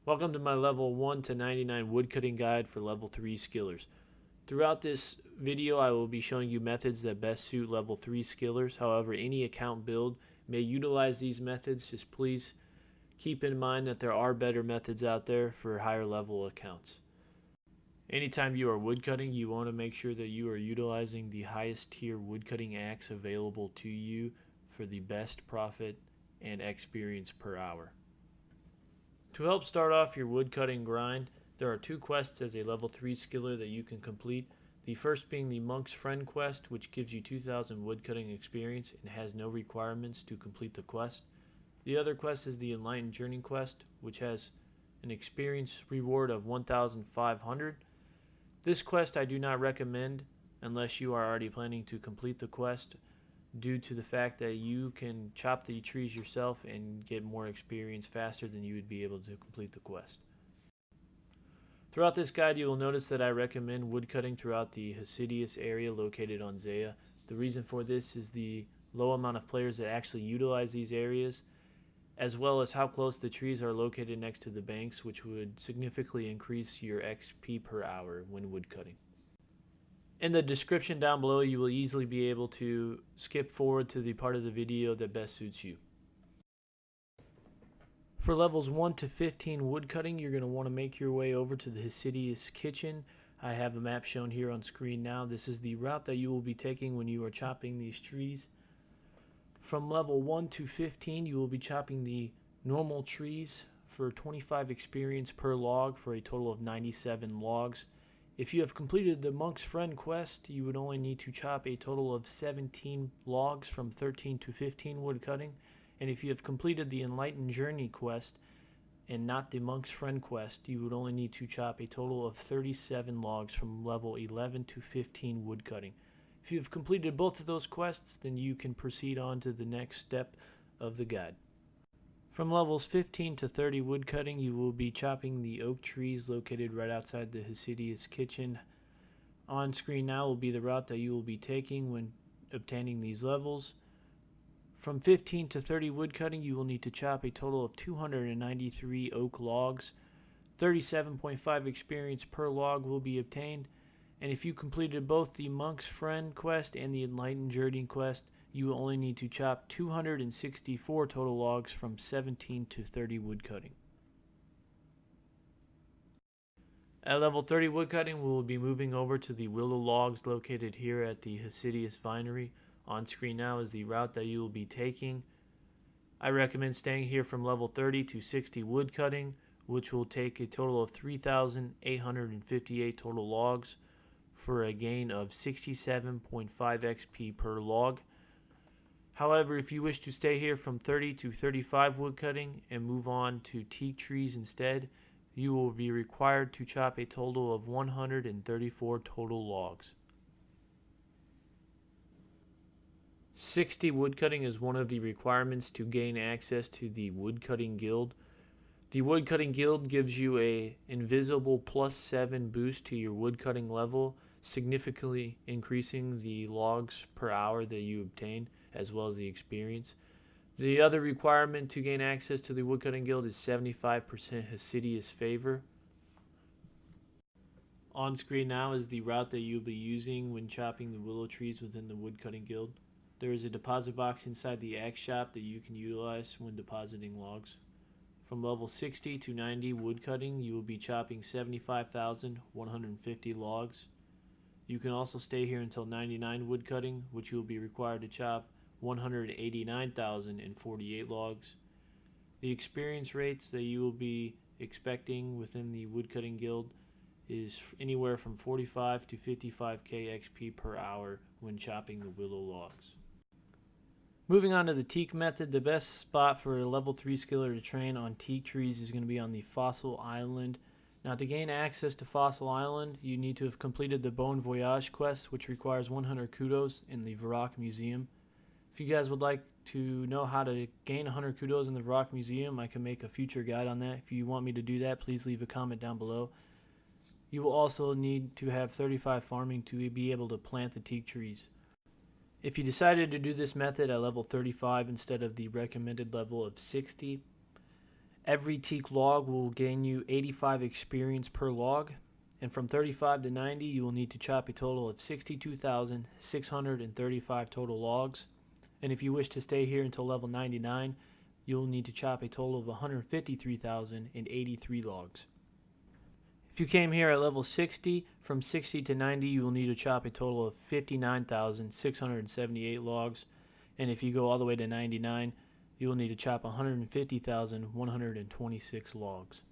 Welcome to my level 1 to 99 woodcutting guide for level 3 skillers. Throughout this video I will be showing you methods that best suit level 3 skillers. However, any account build may utilize these methods. Just please keep in mind that there are better methods out there for higher level accounts. Anytime you are woodcutting, you want to make sure that you are utilizing the highest tier woodcutting axe available to you for the best profit and experience per hour. To help start off your woodcutting grind, there are 2 quests as a level 3 skiller that you can complete. The first being the Monk's Friend quest, which gives you 2,000 woodcutting experience and has no requirements to complete the quest. The other quest is the Enlightened Journey quest, which has an experience reward of 1,500. This quest I do not recommend unless you are already planning to complete the quest, due to the fact that you can chop the trees yourself and get more experience faster than you would be able to complete the quest. Throughout this guide, you will notice that I recommend woodcutting throughout the Hasidius area located on Zaya. The reason for this is the low amount of players that actually utilize these areas, as well as how close the trees are located next to the banks, which would significantly increase your XP per hour when woodcutting. In the description down below, you will easily be able to skip forward to the part of the video that best suits you. For levels 1 to 15 woodcutting, you're going to want to make your way over to the Hasidius kitchen. I have a map shown here on screen now. This is the route that you will be taking when you are chopping these trees. From level 1 to 15, you will be chopping the normal trees for 25 experience per log for a total of 97 logs. If you have completed the Monk's Friend quest, you would only need to chop a total of 17 logs from 13 to 15 woodcutting. And if you have completed the Enlightened Journey quest and not the Monk's Friend quest, you would only need to chop a total of 37 logs from level 11 to 15 woodcutting. If you have completed both of those quests, then you can proceed on to the next step of the guide. From levels 15 to 30 woodcutting, you will be chopping the oak trees located right outside the Hasidius kitchen. On screen now will be the route that you will be taking when obtaining these levels. From 15 to 30 woodcutting, you will need to chop a total of 293 oak logs. 37.5 experience per log will be obtained. And if you completed both the Monk's Friend quest and the Enlightened Journey quest, you will only need to chop 264 total logs from 17 to 30 woodcutting. At level 30 woodcutting, we will be moving over to the willow logs located here at the Hasidius Vinery. On screen now is the route that you will be taking. I recommend staying here from level 30 to 60 woodcutting, which will take a total of 3,858 total logs for a gain of 67.5 XP per log. However, if you wish to stay here from 30 to 35 woodcutting and move on to teak trees instead, you will be required to chop a total of 134 total logs. 60 woodcutting is one of the requirements to gain access to the Woodcutting Guild. The Woodcutting Guild gives you a invisible +7 boost to your woodcutting level, significantly increasing the logs per hour that you obtain, as well as the experience. The other requirement to gain access to the Woodcutting Guild is 75% Hasidius favor. On screen now is the route that you'll be using when chopping the willow trees within the Woodcutting Guild. There is a deposit box inside the axe shop that you can utilize when depositing logs. From level 60 to 90 woodcutting, you will be chopping 75,150 logs. You can also stay here until 99 woodcutting, which you will be required to chop 189,048 logs. The experience rates that you will be expecting within the Woodcutting Guild is anywhere from 45 to 55k XP per hour when chopping the willow logs. Moving on to the teak method, the best spot for a level 3 skiller to train on teak trees is going to be on the Fossil Island. Now, to gain access to Fossil Island, you need to have completed the Bon Voyage quest, which requires 100 kudos in the Varrock Museum. If you guys would like to know how to gain 100 kudos in the Varrock Museum, I can make a future guide on that. If you want me to do that, please leave a comment down below. You will also need to have 35 farming to be able to plant the teak trees. If you decided to do this method at level 35 instead of the recommended level of 60, Every teak log will gain you 85 experience per log, and from 35 to 90 you will need to chop a total of 62,635 total logs. And if you wish to stay here until level 99, you'll need to chop a total of 153,083 logs. If you came here at level 60, from 60 to 90 you will need to chop a total of 59,678 logs, and if you go all the way to 99, you will need to chop 150,126 logs.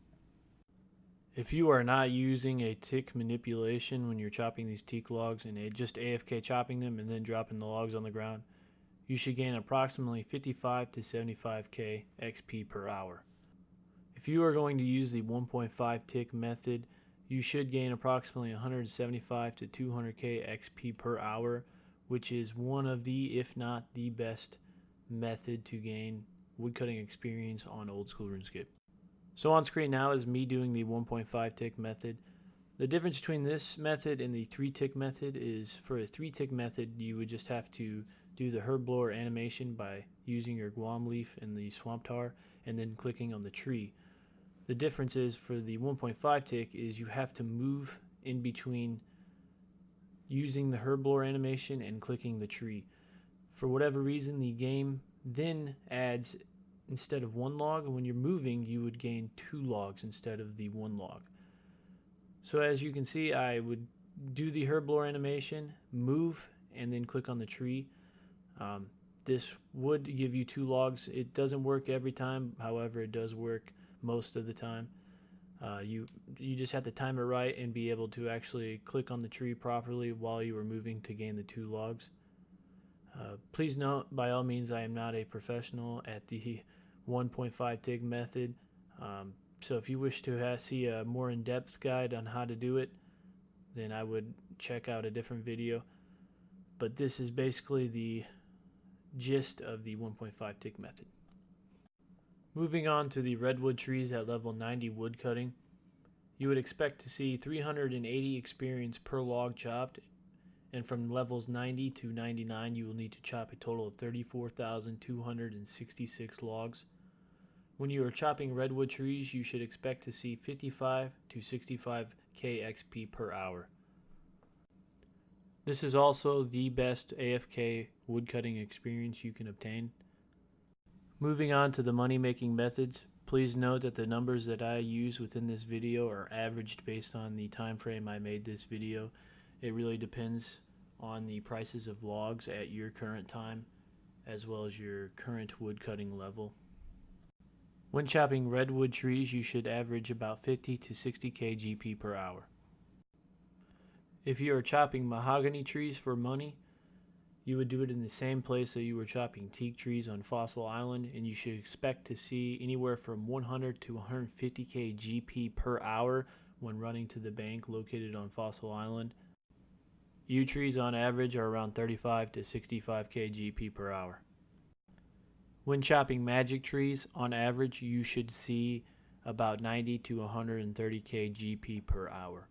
If you are not using a tick manipulation when you're chopping these teak logs and just AFK chopping them and then dropping the logs on the ground, you should gain approximately 55 to 75k XP per hour. If you are going to use the 1.5 tick method, you should gain approximately 175 to 200k XP per hour, which is one of the, if not the best method to gain woodcutting experience on old school RuneScape. So on screen now is me doing the 1.5 tick method. The difference between this method and the 3 tick method is, for a 3 tick method you would just have to do the herb blower animation by using your guam leaf and the swamp tar and then clicking on the tree. The difference is, for the 1.5 tick, is you have to move in between using the herb blower animation and clicking the tree. For whatever reason, the game then adds, instead of 1 log, when you're moving you would gain 2 logs instead of the 1 log. So as you can see, I would do the herb blower animation, move, and then click on the tree. This would give you 2 logs. It doesn't work every time, however it does work most of the time. You just have to time it right and be able to actually click on the tree properly while you are moving to gain the 2 logs. Please note, by all means, I am not a professional at the 1.5 tick method. So if you wish to see a more in-depth guide on how to do it, then I would check out a different video. But this is basically the gist of the 1.5 tick method. Moving on to the redwood trees at level 90 woodcutting, you would expect to see 380 experience per log chopped, and from levels 90 to 99 you will need to chop a total of 34,266 logs. When you are chopping redwood trees, you should expect to see 55 to 65k XP per hour. This is also the best AFK woodcutting experience you can obtain. Moving on to the money making methods, please note that the numbers that I use within this video are averaged based on the time frame I made this video. It really depends on the prices of logs at your current time, as well as your current woodcutting level. When chopping redwood trees, you should average about 50 to 60k GP per hour. If you are chopping mahogany trees for money, you would do it in the same place that you were chopping teak trees on Fossil Island, and you should expect to see anywhere from 100 to 150k GP per hour when running to the bank located on Fossil Island. Yew trees on average are around 35 to 65k GP per hour. When chopping magic trees, on average you should see about 90 to 130k GP per hour.